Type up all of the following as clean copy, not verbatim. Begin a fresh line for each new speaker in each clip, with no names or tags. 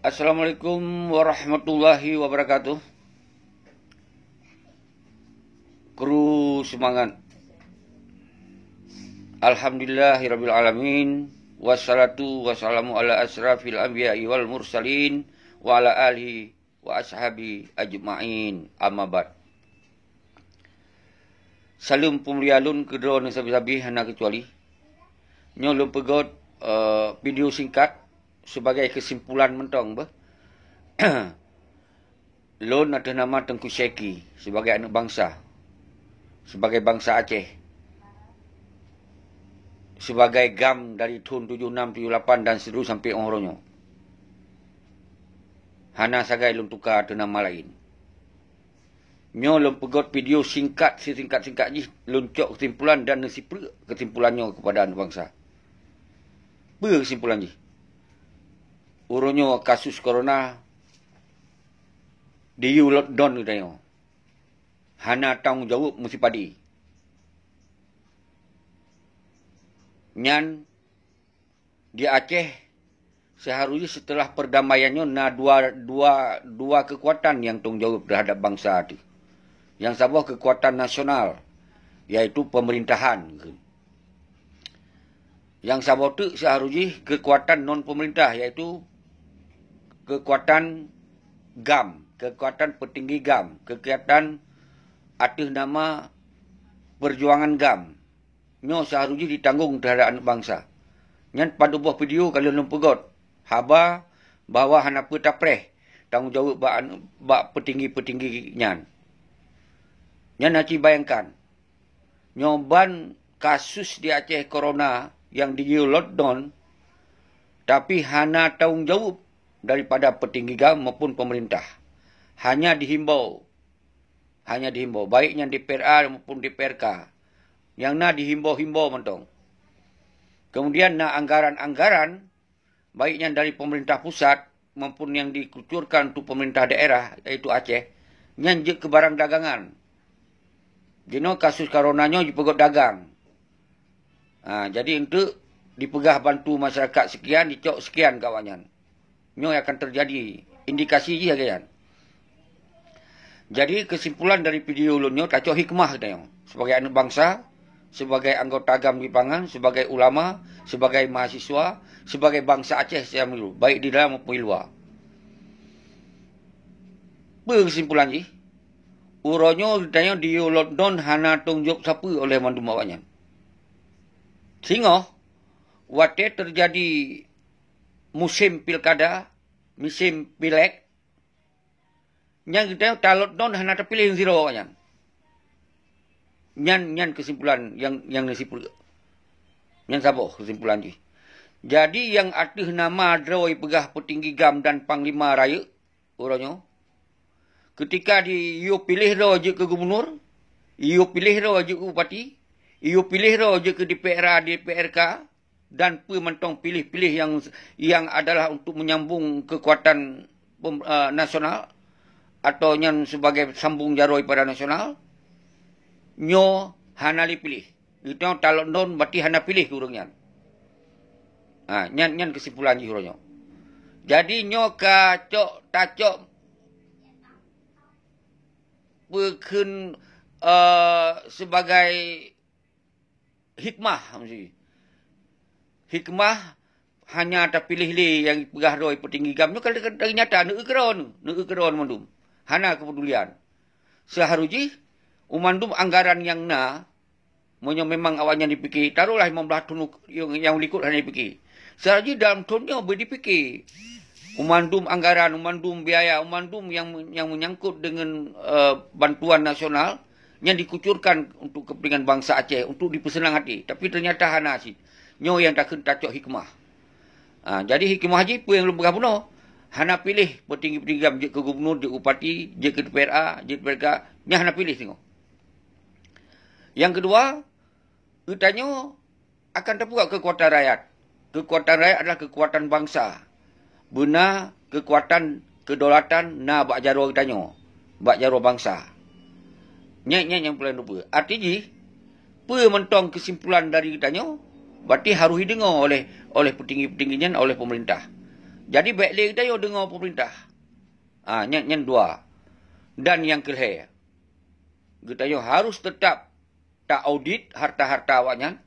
Assalamualaikum warahmatullahi wabarakatuh. Kru semangat. Alhamdulillahirabbil alamin. Wassalatu wassalamu ala asrafil anbiya'i wal mursalin wa ala alihi wa ashabi ajma'in. Amma ba'd. Salam pemlialun kedua dan sabi-sabi hana kecuali. Nyolong pegot video singkat sebagai kesimpulan mentong bah. Lon ada nama Tengku Syeki sebagai anak bangsa. Sebagai bangsa Aceh. Sebagai GAM dari tahun 76, 78 dan seterusnya sampai ongoronyo. Hana sagai lon tukar ada nama lain. Nyo lon pegot video singkat sesingkat-singkat ji loncok kesimpulan dan nasib kesimpulannya kepada anak bangsa. Apa kesimpulan ji? Urunyo kasus corona di lockdown katanya. Hana tanggung jawab mesti padi. Nyan di Aceh seharusnya setelah perdamaiannya dua kekuatan yang tanggung jawab terhadap bangsa itu. Yang sebuah kekuatan nasional yaitu pemerintahan. Yang sebuah itu seharusnya kekuatan non pemerintah yaitu kekuatan GAM, kekuatan petinggi GAM, kekuatan atas nama perjuangan GAM. Nyo seharusnya ditanggung terhadap anak bangsa. Nyan pada buah video kalau lempegot. Haba bahawa hana petapreh tanggung jawab bak petinggi-petinggi nyan. Nyan haci bayangkan. Nyoban kasus di Aceh corona yang di lockdown tapi hana tanggung jawab daripada petinggi GAM maupun pemerintah. Hanya dihimbau. Baiknya di PRA maupun di PRK. Yang nak dihimbau-himbau mentong. Kemudian nak anggaran-anggaran. Baiknya dari pemerintah pusat maupun yang dikucurkan untuk pemerintah daerah. Iaitu Aceh. Nyanjek ke barang dagangan. Jadi kasus coronanya dipegot dagang. Jadi untuk dipegah bantu masyarakat sekian, dicok sekian kawannya. Nyo akan terjadi indikasi je kan. Jadi kesimpulan dari video nyo tacok hikmah katanya. Sebagai anak bangsa, sebagai anggota GAM di Pangan, sebagai ulama, sebagai mahasiswa, sebagai bangsa Aceh secara menyeluruh, baik di dalam maupun di luar. Kesimpulan je. Uronyo katanya di lockdown hana tunjuk siapa oleh mandum awaknya. Sehingga wate terjadi musim pilkada, musim pilek, yang kita lockdown hanya terpilih yang zero awaknya. Nyan kesimpulan yang nasib yang sabo kesimpulan je. Jadi yang atas nama droi pegah petinggi GAM dan Panglima Raya orangnya ketika you pilih ro je ke gubernur, you pilih ro je ke bupati, you pilih ro je ke DPRA, DPRK dan pementong pilih-pilih yang adalah untuk menyambung kekuatan nasional atau yang sebagai sambung jaroi pada nasional. Nyo hana pilih. Itu talon don berarti hana pilih kurangnya. Nyan kesimpulan ji kurangnya. Jadi nyo kacok tacok berken sebagai hikmah mesti. Hikmah hanya terpilih yang pegah roi petinggi GAM. Kalau dari nyata, keron mandum. Hana kepedulian. Seharusnya, umandum anggaran yang memang awalnya dipikir, taruhlah 15 tahun yang likut hanya dipikir. Seharusnya dalam tahunnya berdipikir. Umandum anggaran, umandum biaya, umandum yang menyangkut dengan bantuan nasional yang dikucurkan untuk kepentingan bangsa Aceh, untuk dipersenang hati. Tapi ternyata hana sih. Nyo yang takkan tacok hikmah. Jadi hikmah haji apa yang belum bergabung. Hana pilih petinggi-petinggi GAM je ke gubernur, je ke bupati, je ke DPRA, je ke PRK. Nya hana pilih tengok. Yang kedua, katanya akan terbuat kekuatan rakyat. Kekuatan rakyat adalah kekuatan bangsa. Benar kekuatan kedaulatan bak jaro katanya. Bak jaro bangsa. Nya yang paling lupa. Artinya, mentong kesimpulan dari katanya, berarti harus didengar oleh petinggi-petingginya, oleh pemerintah. Jadi baiklah kita yo dengar pemerintah. Yang dua. Dan yang kelihatan. Kita yo harus tetap tak audit harta-harta awaknya.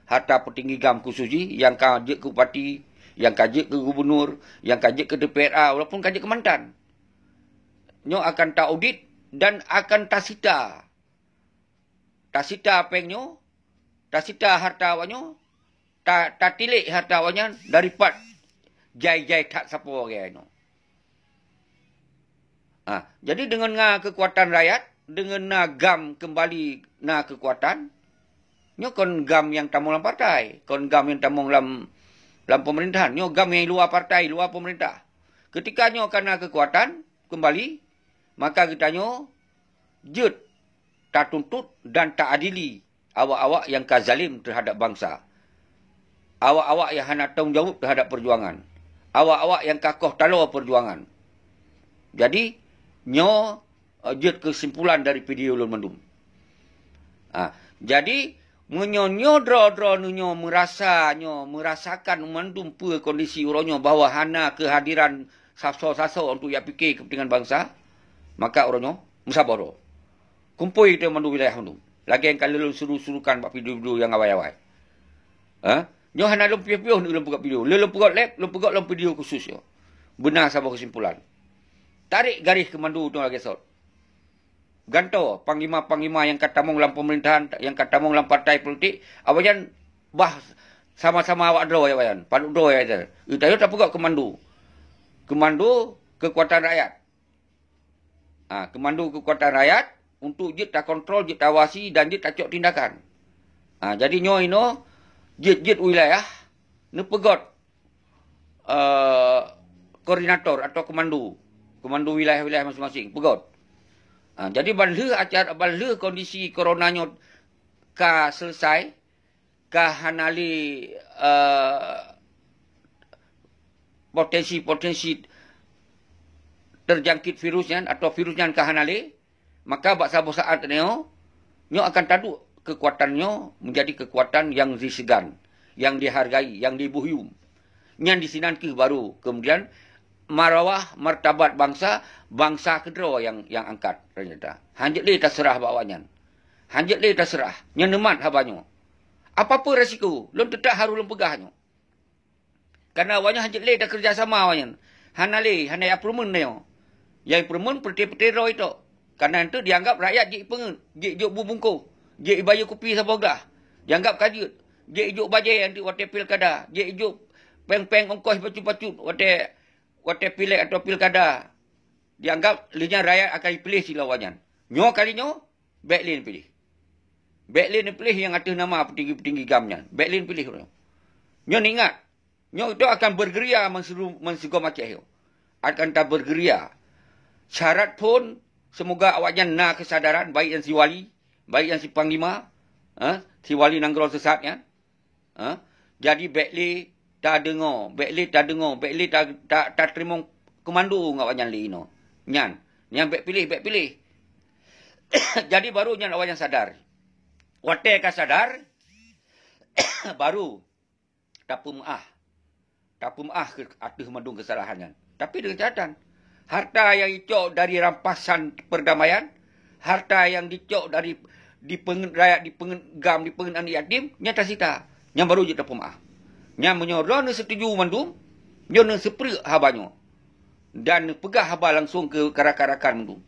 Harta petinggi GAM khususnya yang kajik ke bupati, yang kajik ke gubernur, yang kajik ke DPRA, walaupun kajik ke Kementerian. Nyo akan tak audit dan akan tak sita. Tak sita pengnyo, tak sita harta awaknya, tak tilik harta awaknya daripada jai-jai tak siapa orang. Jadi dengan kekuatan rakyat, dengan GAM kembali kekuatan, nyo kon GAM yang tamong dalam partai, kon GAM yang tamong dalam pemerintahan, nyo GAM yang luar partai, luar pemerintah. Ketika nyo kena kekuatan kembali, maka kita nyo jut tak tuntut dan tak adili awak-awak yang kazalim terhadap bangsa. Awak-awak yang hana tanggungjawab terhadap perjuangan. Awak-awak yang kakoh talor perjuangan. Jadi, nyo jut kesimpulan dari video Ulun Mendum. Jadi, nyo draw nyo merasakan Mendum pe kondisi uronyo bahawa hana kehadiran saso-saso untuk ia fikir kepentingan bangsa, maka uronyo musabaro. Kumpul kita Mendum wilayah Mendum. Lagi yang kalau suruh-suruhkan buat video-video yang awal-awal. Nyo hana lom piuh-piuh ni lom buka video. Lom buka lab, lom buka lom video khusus yo. Benar sabah kesimpulan. Tarik garis ke Mandu tu lagi sot. Ganto panglima-panglima yang katamong dalam pemerintahan, yang katamong dalam partai politik, awajan bah sama-sama awak draw ya wayan. Paduk draw ya itu. Itayo tak buka ke Mandu. Ke Mandu kekuatan rakyat. Kemandu kekuatan rakyat untuk jit tak kontrol, jit awasi dan jit tak cok tindakan. Jadi nyo ino jit wilayah ne pegot koordinator atau kemandu wilayah-wilayah masing-masing pegot. Jadi balhe kondisi coronanya ka selesai ka hanali potensi terjangkit virusnya atau virusnya ka hanali, maka saat nyo akan taduk kekuatannya menjadi kekuatan yang disegan, yang dihargai, yang dibuhyum. Yang disinan ke baru. Kemudian marawah martabat bangsa kedua yang angkat ternyata. Hanjat le terserah bawanya. Hanjat le terserah. Yang nemat habanyo. Apa-apa resiko, lom tetap harus lom pegahnya. Karena awaknya hanjat le dah kerjasama awaknya. Hana ya permen dia. Yang permen peti-peti roh itu. Karena itu dianggap rakyat jik bubungku. Jik bayar kopi siapa dah. Dianggap kajut. Jik ijuk bajai nanti wate pilkada. Jik ijuk peng-peng ongkos pacut-pacut wate pilek atau pilkada. Dianggap linya rakyat akan pilih silawannya. Nyo kalinya, Backlin pilih. Backlin pilih yang atas nama petinggi-petinggi GAM-nya. Backlin pilih. Nyo ingat. Nyo itu akan bergeria menseru macam itu. Akan tak bergeria. Syarat pun, semoga awaknya nak kesadaran, baik yang si wali, baik yang si panglima, si wali nanggron sesatnya. Jadi Backlin tak dengar, Backlin tak terima komando awaknya lino. Nyan baik pilih. Jadi baru nyan awaknya sadar. Wate ka sadar, baru tapum ke atas madung kesalahannya. Tapi dengan catatan, harta yang dicok dari rampasan perdamaian, harta yang dicok dari rakyat di GAM, di pengenan yatim, nyata sita. Yang baru je tapum Yang menyorong setuju mandum, nyo sepri habanyo. Dan pegah haba langsung ke rakan-rakan mandum.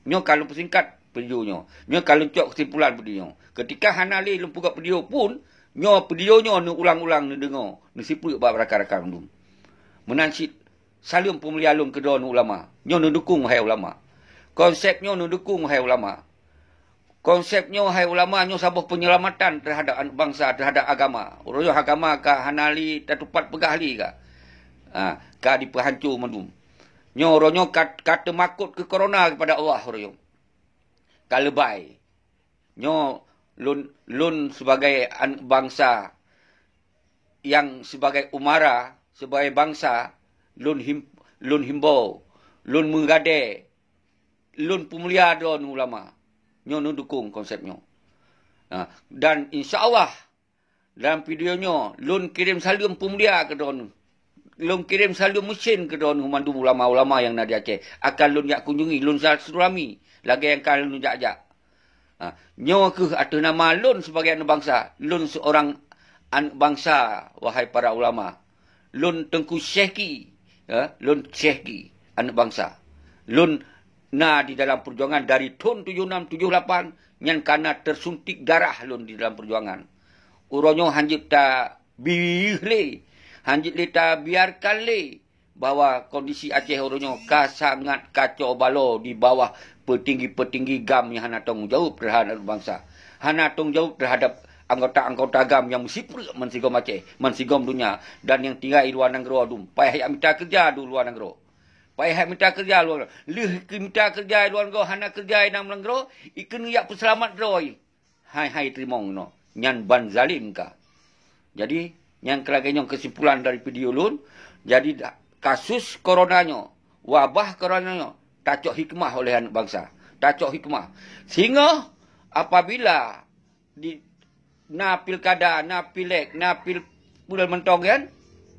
Nyo kalau persingkat videonyo. Nyo kalau cok kesimpulan video. Ketika hanali lumpuh video pun, nyo videonyo ulang-ulang dengar. Sepri ba rakan-rakan mandum. Menansit salim pemelialum kedua ulama. Nyo dukung hai ulama. Konsepnya dukung hai ulama. Konsepnya hai ulama nyo sabah penyelamatan terhadap bangsa, terhadap agama. Uroyo agama ka hanali tatupat pegahli ka. Ka diperhancur mandum. Nyo uroyo kata makut ke corona kepada Allah uroyo. Ka lebay. Nyo lun sebagai bangsa yang sebagai umara, sebagai bangsa lun himbau, lun menggade, lun pemulia don ulama. Nyo dukung konsepnya. Dan insya Allah dalam videonya lun kirim salam pemulia ke don lun kirim saldo mesin ke don humandum ulama-ulama yang nak di Aceh. Akan lun yak kunjungi, lun silaturahmi. Lagi yang kal lun jak-jak. Nyo ke atas nama lun sebagai anak bangsa. Lun seorang anak bangsa, wahai para ulama. Lun Tengku Syekhi. Lun Syekhi, anak bangsa. Lun na di dalam perjuangan dari tahun 76-78. Yang karena tersuntik darah lun di dalam perjuangan. Uronyo hanjit ta bilih. Hanjit le ta biarkan le. Bahawa kondisi Aceh uronyo sangat kacau balau di bawah petinggi-petinggi GAM yang hana tanggungjawab terhadap bangsa. Hana tanggungjawab terhadap anggota-anggota GAM yang mensipur mensigom Aceh, mensigom dunia. Dan yang tinggal di luar negara dum. Payah yang minta kerja di luar negara. Payah minta kerja luar negara. Lih minta kerja di luar negara, hana kerja di dalam negara, ikan yak peselamat roi. Hai terimong no. Nyan ban zalim ka. Jadi, yang kelaganya kesimpulan dari video lun, jadi kasus coronanya, wabah coronanya, tacok hikmah oleh anak bangsa. Tacok hikmah. Sehingga apabila di na pilkada, na pilek, na bulan mentong kan,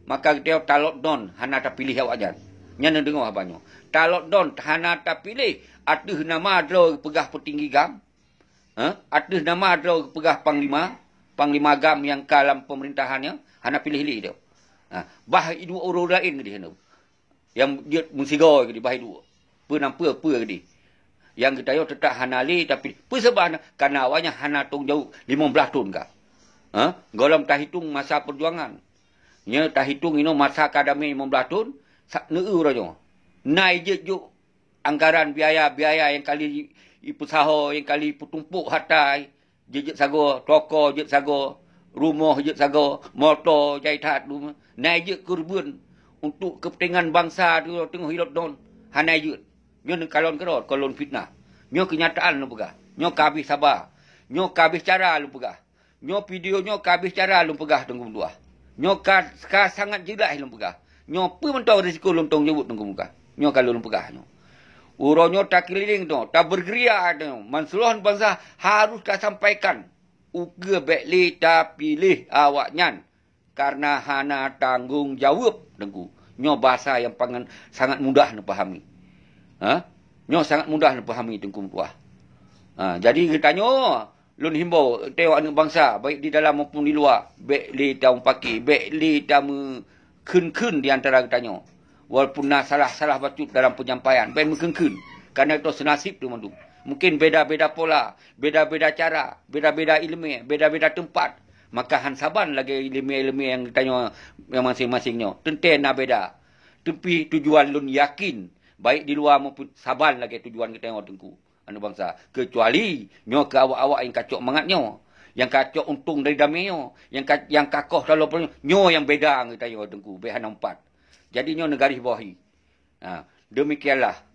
maka dia talot don, hana tak pilih awak jan. Nyana dengar abangnya. Talot don, hana tak pilih, aduh nama adro pegah petinggi GAM. Aduh nama adro pegah panglima GAM yang kalam pemerintahannya, hana pilih-pilih dia. Bah itu orang lain ke dia. Yang dia mensigar ke dia, bah itu. Penampu apa ke dia. Yang kita tetap hana li, tapi persebab kerana awalnya hana tung jauh 15 tahun ke. Golong tak hitung masa perjuangan. Nya tak hitung ini masa akademi 15 tahun, neu raja. Naik je juk anggaran biaya yang kali ipusaho, yang kali putumpuk hatai, je sago, toko je sago, rumah je sago, motor jahitat rumah. Naik je kurban untuk kepentingan bangsa tu tengah hidup don. Hanai je. Nyo kalon kerot, kalon fitnah. Nyo kenyataan lu pegah. Nyo kabis sabar. Nyo kabis cara lu pegah. Nyo video nyo kabis cara lu pegah tengku dua. Nyo ka sangat jelas lu pegah. Nyo pu mentau risiko lu tong nyebut tengku muka. Nyo kalau lu pegah nyo. Uronyo tak keliling tu, tak bergeria tu. Mansuluhan bangsa harus ka sampaikan. Uga bekli tak pilih awak nyan. Karena hana tanggung jawab tengku. Nyo bahasa yang sangat mudah nak fahami. Nyo sangat mudah nak fahami tengku tuah. Jadi kita nyo lun himbau tengok anak bangsa baik di dalam maupun di luar. Bekli tak paki, bekli tak kun di antara kita nyo. Walaupun nak salah bacut dalam penyampaian, baik mengkengkun. Karena itu senasib tu mandu. Mungkin beda-beda pola, beda-beda cara, beda-beda ilmu, beda-beda tempat. Maka han saban lagi ilmu-ilmu yang ditanya yang masing-masingnya. Tenten nak beda. Tapi tujuan lun yakin. Baik di luar maupun saban lagi tujuan kita tengok tengku. Anu bangsa. Kecuali nyo ke awak-awak yang kacok mangatnya. Yang kacok untung dari damainya. Yang kakoh kalau nyo yang beda kita tengok tengku. Behan 4. Jadi nyo negari bawahi. Demikianlah.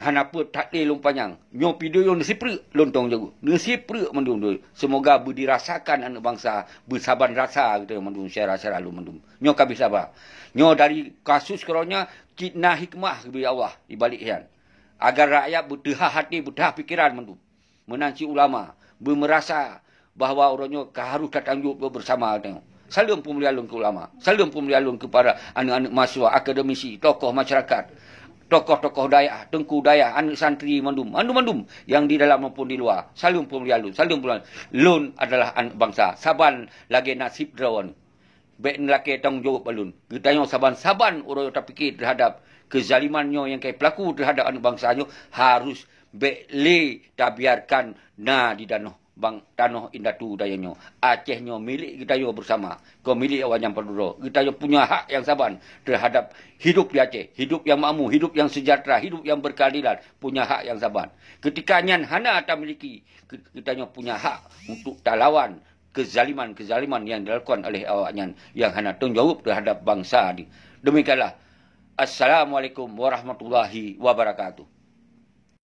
Hanapa tak leh lumpanyang. Nyo video yang nesipre lontong jago. Nesipre mendung. Semoga dirasakan anak bangsa bersaban rasa gitu mendung syara-syara lu mendung. Nyo kabis sabar. Nyo dari kasus kronya citna hikmah bi Allah di balik yan. Agar rakyat berdehah hati, berdehah pikiran mendung. Menanci ulama bermerasa bahawa orangnya harus datang bersama tengok. Salam pemulihan ke ulama. Salam pemulihan kepada anak-anak mahasiswa, akademisi, tokoh masyarakat, tokoh-tokoh daya, tengku daya, anak santri mandum yang di dalam maupun di luar. Salam pemulihan lun. Salam pemulihan. Lun adalah anak bangsa. Saban lagi nasib drawan. Baik lelaki tanggung jawab balun. Kita yang saban orang tak fikir terhadap kezalimannya yang kayak pelaku terhadap anak bangsanya harus baik tak biarkan di danau. Bang tanah indatu dayanyo Acehnya milik kita yo bersama. Kau milik awak yang penduduk. Kita yo punya hak yang saban terhadap hidup di Aceh, hidup yang makmur, hidup yang sejahtera, hidup yang berkeadilan, punya hak yang saban. Ketika nyan hana tak miliki, kita yo punya hak untuk tak lawan kezaliman yang dilakukan oleh awak nyan yang hana tanggung jawab terhadap bangsa ni. Demikianlah. Assalamualaikum warahmatullahi wabarakatuh.